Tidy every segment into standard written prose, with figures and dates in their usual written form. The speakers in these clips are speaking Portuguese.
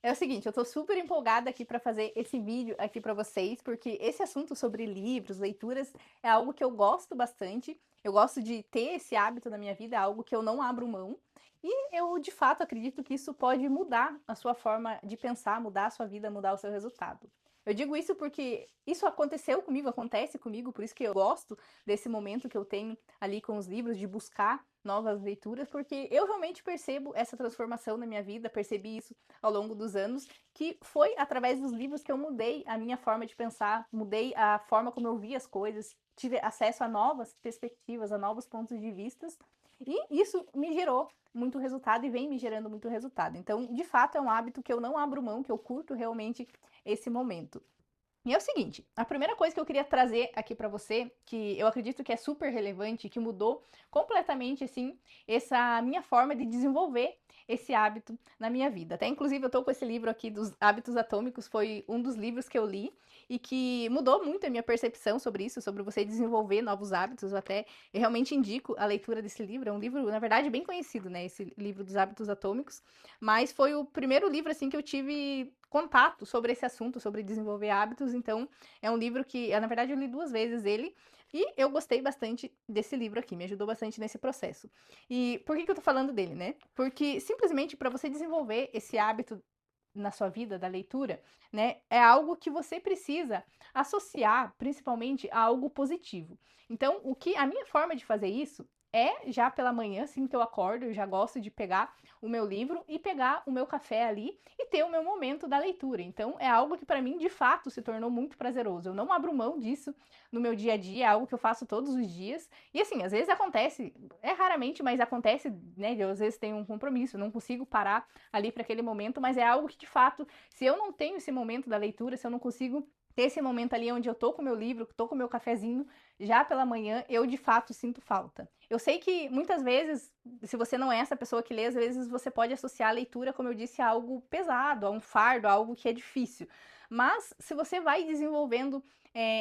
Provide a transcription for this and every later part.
É o seguinte, eu tô super empolgada aqui para fazer esse vídeo aqui para vocês, porque esse assunto sobre livros, leituras, é algo que eu gosto bastante. Eu gosto de ter esse hábito na minha vida, é algo que eu não abro mão. E eu, de fato, acredito que isso pode mudar a sua forma de pensar, mudar a sua vida, mudar o seu resultado. Eu digo isso porque isso aconteceu comigo, acontece comigo, por isso que eu gosto desse momento que eu tenho ali com os livros, de buscar novas leituras, porque eu realmente percebo essa transformação na minha vida, percebi isso ao longo dos anos, que foi através dos livros que eu mudei a minha forma de pensar, mudei a forma como eu via as coisas, tive acesso a novas perspectivas, a novos pontos de vistas, e isso me gerou muito resultado e vem me gerando muito resultado. Então, de fato, é um hábito que eu não abro mão, que eu curto realmente esse momento. E é o seguinte, a primeira coisa que eu queria trazer aqui para você, que eu acredito que é super relevante, que mudou completamente, assim, essa minha forma de desenvolver esse hábito na minha vida. Até, inclusive, eu tô com esse livro aqui dos Hábitos Atômicos, foi um dos livros que eu li e que mudou muito a minha percepção sobre isso, sobre você desenvolver novos hábitos. Eu realmente indico a leitura desse livro. É um livro, na verdade, bem conhecido, né? Esse livro dos Hábitos Atômicos. Mas foi o primeiro livro, assim, que eu tive contato sobre esse assunto, sobre desenvolver hábitos. Então, é um livro que, na verdade, eu li duas vezes ele. E eu gostei bastante desse livro aqui, me ajudou bastante nesse processo. E por que eu tô falando dele, né? Porque simplesmente para você desenvolver esse hábito na sua vida da leitura, né, é algo que você precisa associar principalmente a algo positivo. Então, a minha forma de fazer isso é já pela manhã, assim que eu acordo, eu já gosto de pegar o meu livro e pegar o meu café ali e ter o meu momento da leitura. Então, é algo que para mim de fato se tornou muito prazeroso. Eu não abro mão disso no meu dia a dia, é algo que eu faço todos os dias. E assim, às vezes acontece, é raramente, mas acontece, né? Eu às vezes tenho um compromisso, não consigo parar ali para aquele momento, mas é algo que de fato, se eu não tenho esse momento da leitura, se eu não consigo ter esse momento ali onde eu tô com o meu livro, tô com o meu cafezinho já pela manhã, eu de fato sinto falta. Eu sei que muitas vezes, se você não é essa pessoa que lê, às vezes você pode associar a leitura, como eu disse, a algo pesado, a um fardo, a algo que é difícil. Mas se você vai desenvolvendo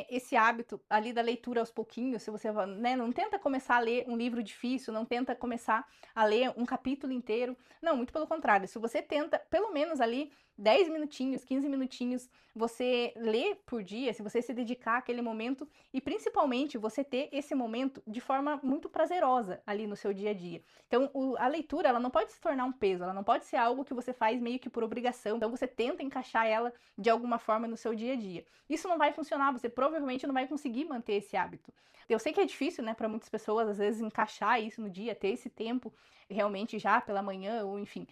esse hábito ali da leitura aos pouquinhos, se você, né, não tenta começar a ler um livro difícil, não tenta começar a ler um capítulo inteiro, não, muito pelo contrário, se você tenta pelo menos ali 10 minutinhos, 15 minutinhos, você ler por dia, se você se dedicar àquele momento e principalmente você ter esse momento de forma muito prazerosa ali no seu dia a dia. Então, a leitura, ela não pode se tornar um peso, ela não pode ser algo que você faz meio que por obrigação, então você tenta encaixar ela de alguma forma no seu dia a dia. Isso não vai funcionar, você provavelmente não vai conseguir manter esse hábito. Eu sei que é difícil, né, para muitas pessoas, às vezes, encaixar isso no dia, ter esse tempo realmente já pela manhã, ou enfim.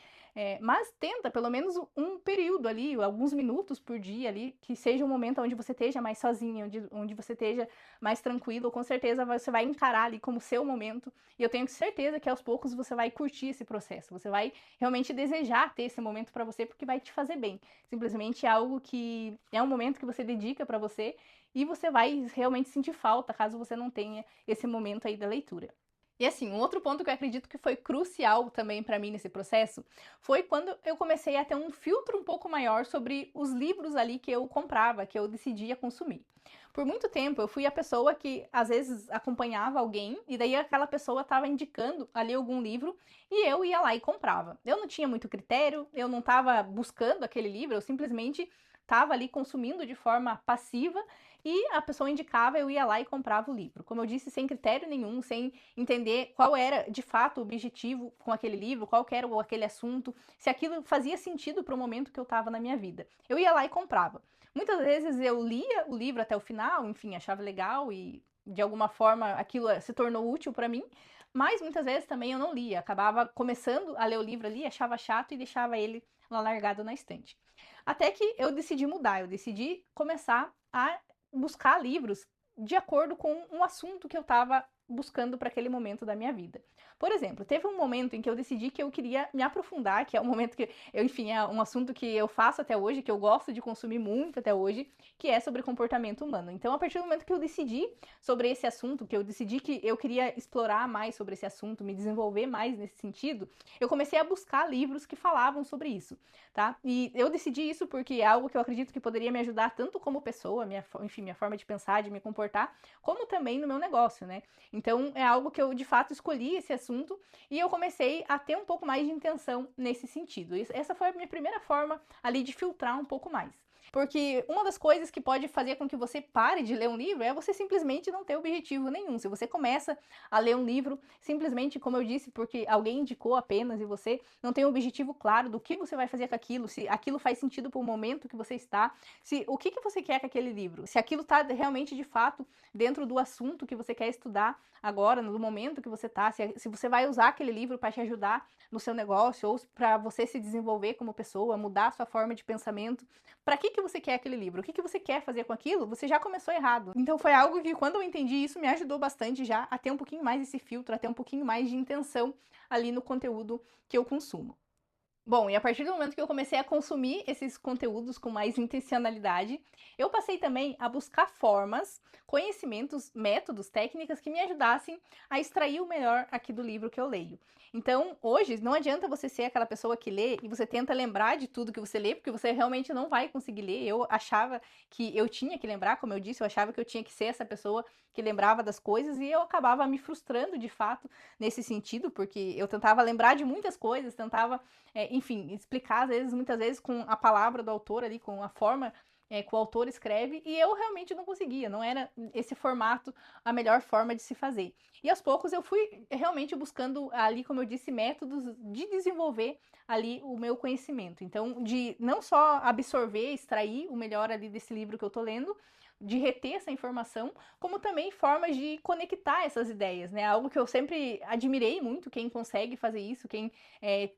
Mas tenta pelo menos um período ali, alguns minutos por dia ali, que seja um momento onde você esteja mais sozinha, onde você esteja mais tranquilo, com certeza você vai encarar ali como seu momento, e eu tenho certeza que aos poucos você vai curtir esse processo, você vai realmente desejar ter esse momento para você, porque vai te fazer bem. Simplesmente é algo que é um momento que você dedica para você, e você vai realmente sentir falta caso você não tenha esse momento aí da leitura. E assim, um outro ponto que eu acredito que foi crucial também para mim nesse processo foi quando eu comecei a ter um filtro um pouco maior sobre os livros ali que eu comprava, que eu decidia consumir. Por muito tempo eu fui a pessoa que às vezes acompanhava alguém e daí aquela pessoa estava indicando ali algum livro e eu ia lá e comprava. Eu não tinha muito critério, eu não estava buscando aquele livro, eu simplesmente estava ali consumindo de forma passiva e a pessoa indicava, eu ia lá e comprava o livro. Como eu disse, sem critério nenhum, sem entender qual era de fato o objetivo com aquele livro, qual era aquele assunto, se aquilo fazia sentido para o momento que eu estava na minha vida. Eu ia lá e comprava. Muitas vezes eu lia o livro até o final, enfim, achava legal e de alguma forma aquilo se tornou útil para mim, mas muitas vezes também eu não lia, acabava começando a ler o livro ali, achava chato e deixava ele lá largado na estante. Até que eu decidi mudar, eu decidi começar a buscar livros de acordo com um assunto que eu estava buscando para aquele momento da minha vida. Por exemplo, teve um momento em que eu decidi que eu queria me aprofundar, que é um momento que enfim, é um assunto que eu faço até hoje, que eu gosto de consumir muito até hoje, que é sobre comportamento humano. Então, a partir do momento que eu decidi sobre esse assunto, que eu decidi que eu queria explorar mais sobre esse assunto, me desenvolver mais nesse sentido, eu comecei a buscar livros que falavam sobre isso, tá? E eu decidi isso porque é algo que eu acredito que poderia me ajudar tanto como pessoa, enfim, minha forma de pensar, de me comportar, como também no meu negócio, né? Então, é algo que eu de fato escolhi esse assunto assunto, e eu comecei a ter um pouco mais de intenção nesse sentido. Essa foi a minha primeira forma ali de filtrar um pouco mais. Porque uma das coisas que pode fazer com que você pare de ler um livro é você simplesmente não ter objetivo nenhum. Se você começa a ler um livro simplesmente, como eu disse, porque alguém indicou apenas e você não tem um objetivo claro do que você vai fazer com aquilo, se aquilo faz sentido para o momento que você está, se o que você quer com aquele livro, se aquilo está realmente de fato dentro do assunto que você quer estudar agora, no momento que você está, se você vai usar aquele livro para te ajudar no seu negócio ou para você se desenvolver como pessoa, mudar a sua forma de pensamento. Para que você quer aquele livro? O que você quer fazer com aquilo? Você já começou errado. Então foi algo que, quando eu entendi isso, me ajudou bastante já a ter um pouquinho mais esse filtro, a ter um pouquinho mais de intenção ali no conteúdo que eu consumo. Bom, e a partir do momento que eu comecei a consumir esses conteúdos com mais intencionalidade, eu passei também a buscar formas, conhecimentos, métodos, técnicas que me ajudassem a extrair o melhor aqui do livro que eu leio. Então, hoje, não adianta você ser aquela pessoa que lê e você tenta lembrar de tudo que você lê, porque você realmente não vai conseguir ler. Eu achava que eu tinha que lembrar, como eu disse, eu achava que eu tinha que ser essa pessoa que lembrava das coisas e eu acabava me frustrando de fato nesse sentido, porque eu tentava lembrar de muitas coisas, tentava enfim, explicar, muitas vezes, com a palavra do autor ali, com a forma que o autor escreve, e eu realmente não conseguia, não era esse formato a melhor forma de se fazer. E aos poucos eu fui realmente buscando ali, como eu disse, métodos de desenvolver ali o meu conhecimento. Então, de não só absorver, extrair o melhor ali desse livro que eu tô lendo, de reter essa informação, como também formas de conectar essas ideias, né? Algo que eu sempre admirei muito, quem consegue fazer isso, quem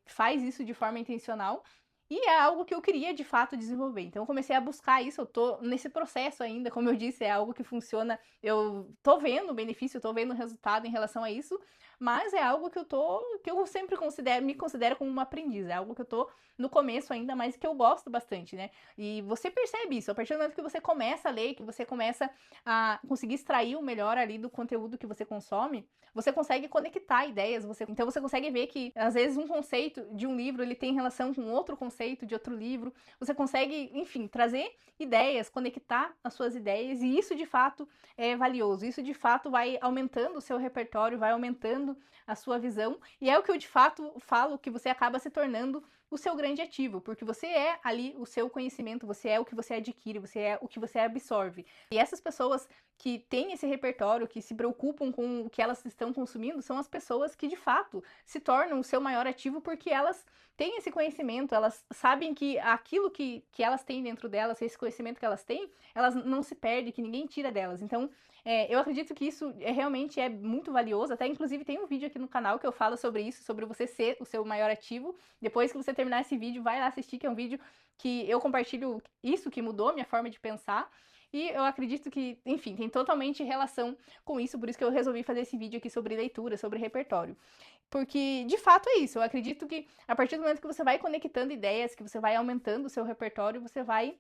faz isso de forma intencional. E é algo que eu queria de fato desenvolver. Então eu comecei a buscar isso, eu tô nesse processo ainda, como eu disse, é algo que funciona, eu tô vendo o benefício, eu tô vendo o resultado em relação a isso, mas é algo que eu sempre me considero como uma aprendiz, é algo que eu tô no começo ainda, mas que eu gosto bastante, né? E você percebe isso, a partir do momento que você começa a ler, que você começa a conseguir extrair o melhor ali do conteúdo que você consome, você consegue conectar ideias, então você consegue ver que às vezes um conceito de um livro ele tem relação com outro conceito de outro livro, você consegue, enfim, trazer ideias, conectar as suas ideias, e isso de fato é valioso, isso de fato vai aumentando o seu repertório, vai aumentando a sua visão, e é o que eu de fato falo que você acaba se tornando o seu grande ativo, porque você é ali o seu conhecimento, você é o que você adquire, você é o que você absorve. E essas pessoas que têm esse repertório, que se preocupam com o que elas estão consumindo, são as pessoas que de fato se tornam o seu maior ativo, porque elas têm esse conhecimento, elas sabem que aquilo que elas têm dentro delas, esse conhecimento que elas têm, elas não se perdem, que ninguém tira delas. Então, eu acredito que isso realmente é muito valioso. Até, inclusive, tem um vídeo aqui no canal que eu falo sobre isso, sobre você ser o seu maior ativo. Depois que você terminar esse vídeo, vai lá assistir, que é um vídeo que eu compartilho isso, que mudou a minha forma de pensar. E eu acredito que, enfim, tem totalmente relação com isso, por isso que eu resolvi fazer esse vídeo aqui sobre leitura, sobre repertório. Porque, de fato, é isso. Eu acredito que, a partir do momento que você vai conectando ideias, que você vai aumentando o seu repertório, você vai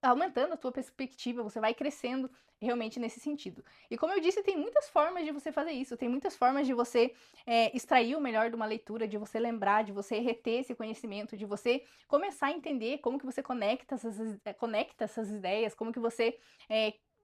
aumentando a tua perspectiva, você vai crescendo realmente nesse sentido. E como eu disse, tem muitas formas de você fazer isso, tem muitas formas de você extrair o melhor de uma leitura, de você lembrar, de você reter esse conhecimento, de você começar a entender como que você conecta essas ideias, como que você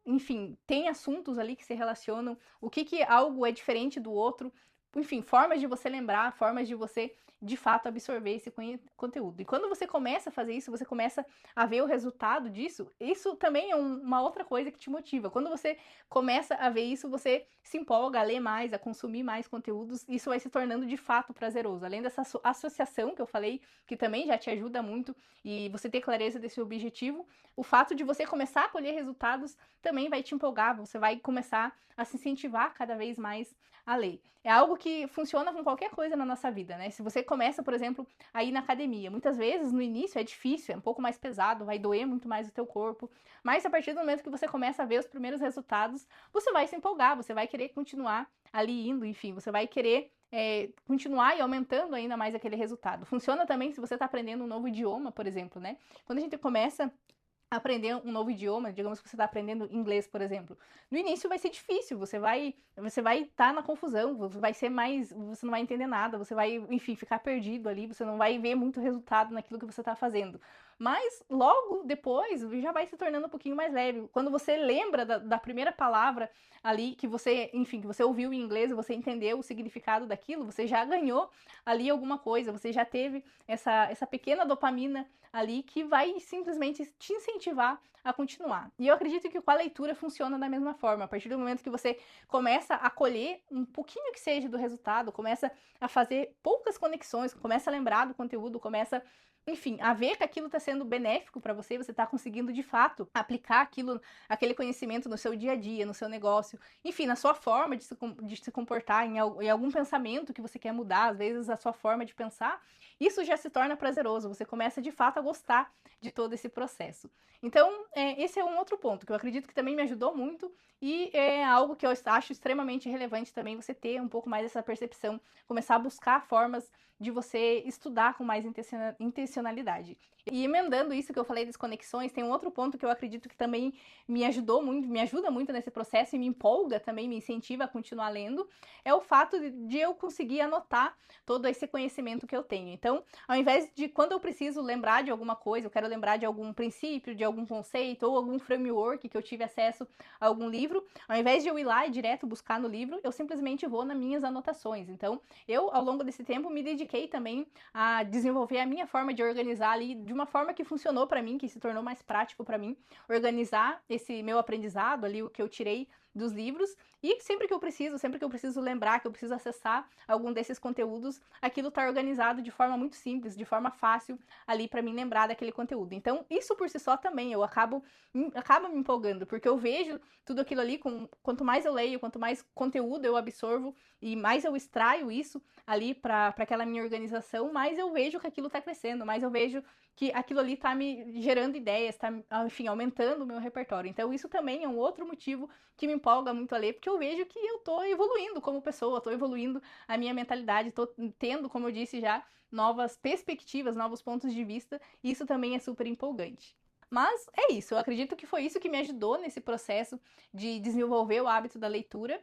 enfim, tem assuntos ali que se relacionam, o que algo é diferente do outro, enfim, formas de você lembrar, formas de você de fato absorver esse conteúdo. E quando você começa a fazer isso, você começa a ver o resultado disso, isso também é uma outra coisa que te motiva. Quando você começa a ver isso, você se empolga a ler mais, a consumir mais conteúdos, isso vai se tornando de fato prazeroso. Além dessa associação que eu falei, que também já te ajuda muito, e você ter clareza desse objetivo, o fato de você começar a colher resultados também vai te empolgar, você vai começar a se incentivar cada vez mais a ler. É algo que funciona com qualquer coisa na nossa vida, né? Se você começa, por exemplo, a ir na academia, muitas vezes no início é difícil, é um pouco mais pesado, vai doer muito mais o teu corpo, mas a partir do momento que você começa a ver os primeiros resultados, você vai se empolgar, você vai querer continuar ali indo, enfim, você vai querer continuar e aumentando ainda mais aquele resultado. Funciona também se você está aprendendo um novo idioma, por exemplo, né? Quando a gente começa aprender um novo idioma, digamos que você está aprendendo inglês, por exemplo. No início vai ser difícil, você vai estar na confusão, você não vai entender nada, você vai, enfim, ficar perdido ali, você não vai ver muito resultado naquilo que você está fazendo. mas logo depois já vai se tornando um pouquinho mais leve. Quando você lembra da primeira palavra ali que você, enfim, que você ouviu em inglês, você entendeu o significado daquilo, você já ganhou ali alguma coisa, você já teve essa pequena dopamina ali que vai simplesmente te incentivar a continuar. E eu acredito que com a leitura funciona da mesma forma. A partir do momento que você começa a colher um pouquinho que seja do resultado, começa a fazer poucas conexões, começa a lembrar do conteúdo, começa, enfim, a ver que aquilo está sendo benéfico para você, você está conseguindo de fato aplicar aquilo, aquele conhecimento no seu dia a dia, no seu negócio, enfim, na sua forma de se comportar, em algum pensamento que você quer mudar, às vezes a sua forma de pensar, isso já se torna prazeroso, você começa de fato a gostar de todo esse processo. Então, esse é um outro ponto que eu acredito que também me ajudou muito e é algo que eu acho extremamente relevante também você ter um pouco mais essa percepção, começar a buscar formas de você estudar com mais intencionalidade. E emendando isso que eu falei das conexões, tem um outro ponto que eu acredito que também me ajudou muito, me ajuda muito nesse processo e me empolga também, me incentiva a continuar lendo, é o fato de eu conseguir anotar todo esse conhecimento que eu tenho. Então, ao invés de quando eu preciso lembrar de alguma coisa, eu quero lembrar de algum princípio, de algum conceito ou algum framework que eu tive acesso a algum livro, ao invés de eu ir lá e direto buscar no livro, eu simplesmente vou nas minhas anotações. Então, eu, ao longo desse tempo, me dediquei também a desenvolver a minha forma de organizar ali de uma forma que funcionou para mim, que se tornou mais prático para mim, organizar esse meu aprendizado ali, o que eu tirei dos livros, e sempre que eu preciso lembrar, que eu preciso acessar algum desses conteúdos, aquilo está organizado de forma muito simples, de forma fácil ali para mim lembrar daquele conteúdo. Então, isso por si só também eu acaba me empolgando, porque eu vejo tudo aquilo ali, quanto mais eu leio, quanto mais conteúdo eu absorvo e mais eu extraio isso ali para aquela minha organização, mais eu vejo que aquilo está crescendo, mais eu vejo que aquilo ali está me gerando ideias, está, enfim, aumentando o meu repertório. Então, isso também é um outro motivo que me empolga muito a ler, porque eu vejo que eu estou evoluindo como pessoa, estou evoluindo a minha mentalidade, estou tendo, como eu disse já, novas perspectivas, novos pontos de vista, e isso também é super empolgante. Mas é isso, eu acredito que foi isso que me ajudou nesse processo de desenvolver o hábito da leitura.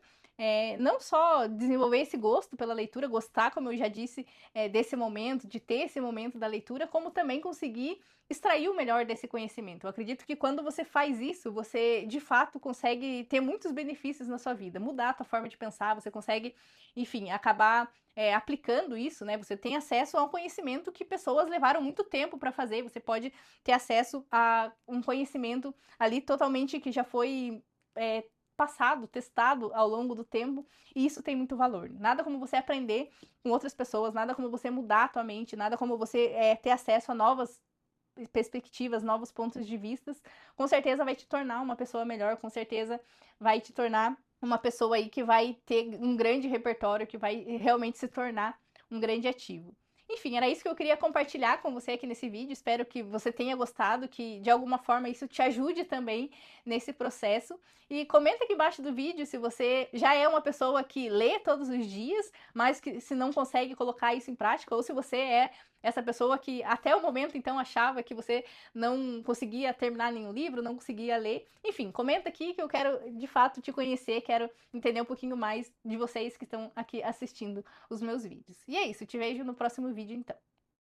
Não só desenvolver esse gosto pela leitura, gostar, como eu já disse, desse momento, de ter esse momento da leitura, como também conseguir extrair o melhor desse conhecimento. Eu acredito que quando você faz isso, você de fato consegue ter muitos benefícios na sua vida, mudar a tua forma de pensar, você consegue, enfim, acabar aplicando isso, né? Você tem acesso a um conhecimento que pessoas levaram muito tempo para fazer, você pode ter acesso a um conhecimento ali totalmente que já foi passado, testado ao longo do tempo, e isso tem muito valor. Nada como você aprender com outras pessoas, nada como você mudar a tua mente, nada como você ter acesso a novas perspectivas, novos pontos de vistas, com certeza vai te tornar uma pessoa melhor, com certeza vai te tornar uma pessoa aí que vai ter um grande repertório, que vai realmente se tornar um grande ativo. Enfim, era isso que eu queria compartilhar com você aqui nesse vídeo. Espero que você tenha gostado, que de alguma forma isso te ajude também nesse processo. E comenta aqui embaixo do vídeo se você já é uma pessoa que lê todos os dias, mas que se não consegue colocar isso em prática, ou se você é essa pessoa que até o momento então achava que você não conseguia terminar nenhum livro, não conseguia ler. Enfim, comenta aqui que eu quero de fato te conhecer, quero entender um pouquinho mais de vocês que estão aqui assistindo os meus vídeos. E é isso, te vejo no próximo vídeo então.